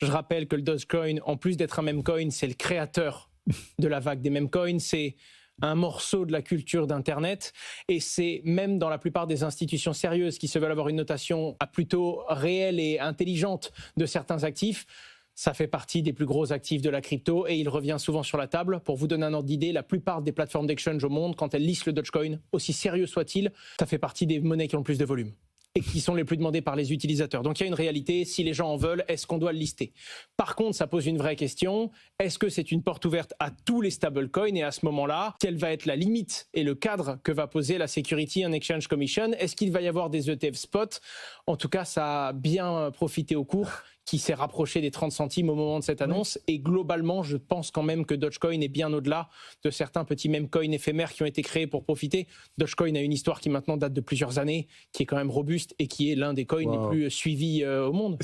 Je rappelle que le Dogecoin, en plus d'être un meme coin, c'est le créateur de la vague des meme coins. C'est un morceau de la culture d'Internet. Et c'est même dans la plupart des institutions sérieuses qui se veulent avoir une notation plutôt réelle et intelligente de certains actifs, ça fait partie des plus gros actifs de la crypto et il revient souvent sur la table. Pour vous donner un ordre d'idée, la plupart des plateformes d'exchange au monde, quand elles listent le Dogecoin, aussi sérieux soit-il, ça fait partie des monnaies qui ont le plus de volume et qui sont les plus demandées par les utilisateurs. Donc il y a une réalité, si les gens en veulent, est-ce qu'on doit le lister? Par contre, ça pose une vraie question, est-ce que c'est une porte ouverte à tous les stablecoins? Et à ce moment-là, quelle va être la limite et le cadre que va poser la Security and Exchange Commission? Est-ce qu'il va y avoir des ETF spot? En tout cas, ça a bien profité au cours, qui s'est rapproché des 30 centimes au moment de cette annonce. Et globalement, je pense quand même que Dogecoin est bien au-delà de certains petits meme coins éphémères qui ont été créés pour profiter. Dogecoin a une histoire qui maintenant date de plusieurs années, qui est quand même robuste et qui est l'un des coins les plus suivis au monde.